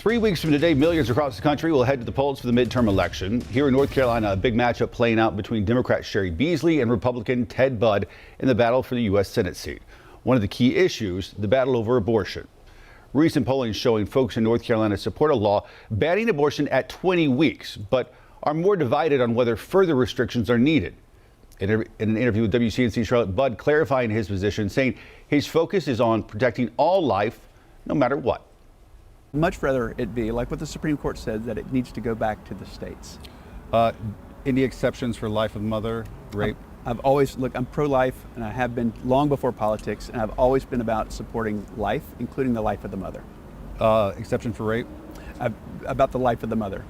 3 weeks from today, millions across the country will head to the polls for the midterm election. Here in North Carolina, a big matchup playing out between Democrat Sherry Beasley and Republican Ted Budd in the battle for the U.S. Senate seat. One of the key issues, the battle over abortion. Recent polling showing folks in North Carolina support a law banning abortion at 20 weeks, but are more divided on whether further restrictions are needed. In an interview with WCNC Charlotte, Budd clarifying his position, saying his focus is on protecting all life, no matter what. Much rather it be like what the Supreme Court said, that it needs to go back to the states. Any exceptions for life of mother, rape? I'm pro-life, and I have been long before politics, and I've always been about supporting life, including the life of the mother. Exception for rape? About the life of the mother.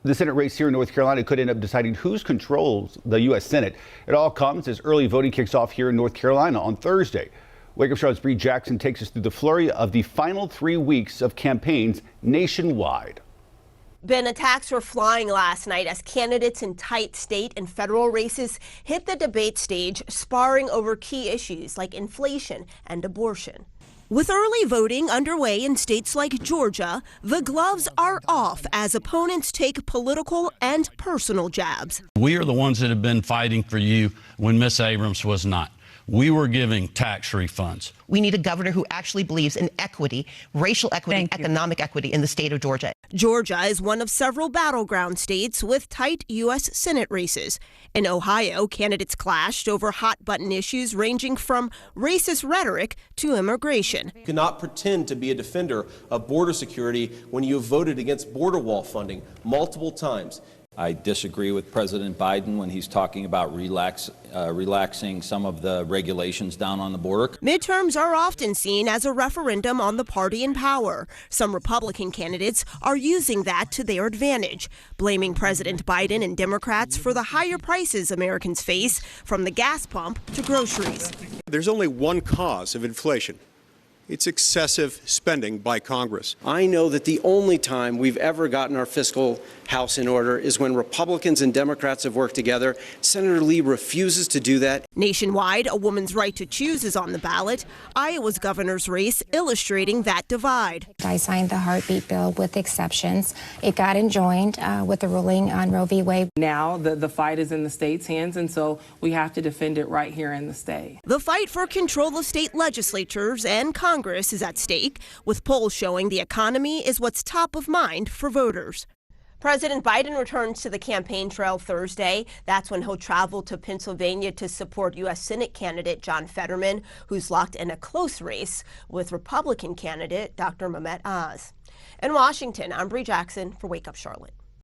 The Senate race here in North Carolina could end up deciding who controls the U.S. Senate. It all comes as early voting kicks off here in North Carolina on Thursday. Wake Up Charlotte's Bree Jackson takes us through the flurry of the final 3 weeks of campaigns nationwide. Ben, attacks were flying last night as candidates in tight state and federal races hit the debate stage, sparring over key issues like inflation and abortion. With early voting underway in states like Georgia, the gloves are off as opponents take political and personal jabs. We are the ones that have been fighting for you when Miss Abrams was not. We were giving tax refunds. We need a governor who actually believes in equity, racial equity, economic equity in the state of Georgia. Georgia is one of several battleground states with tight U.S. Senate races. In Ohio, candidates clashed over hot-button issues ranging from racist rhetoric to immigration. You cannot pretend to be a defender of border security when you have voted against border wall funding multiple times. I disagree with President Biden when he's talking about relaxing some of the regulations down on the border. Midterms are often seen as a referendum on the party in power. Some Republican candidates are using that to their advantage, blaming President Biden and Democrats for the higher prices Americans face, from the gas pump to groceries. There's only one cause of inflation. It's excessive spending by Congress. I know that the only time we've ever gotten our fiscal house in order is when Republicans and Democrats have worked together. Senator Lee refuses to do that. Nationwide, a woman's right to choose is on the ballot. Iowa's governor's race illustrating that divide. I signed the heartbeat bill with exceptions. It got enjoined with the ruling on Roe v. Wade. Now the fight is in the state's hands, and so we have to defend it right here in the state. The fight for control of state legislatures and Congress is at stake, with polls showing the economy is what's top of mind for voters. President Biden returns to the campaign trail Thursday. That's when he'll travel to Pennsylvania to support U.S. Senate candidate John Fetterman, who's locked in a close race with Republican candidate Dr. Mehmet Oz. In Washington, I'm Bree Jackson for Wake Up Charlotte.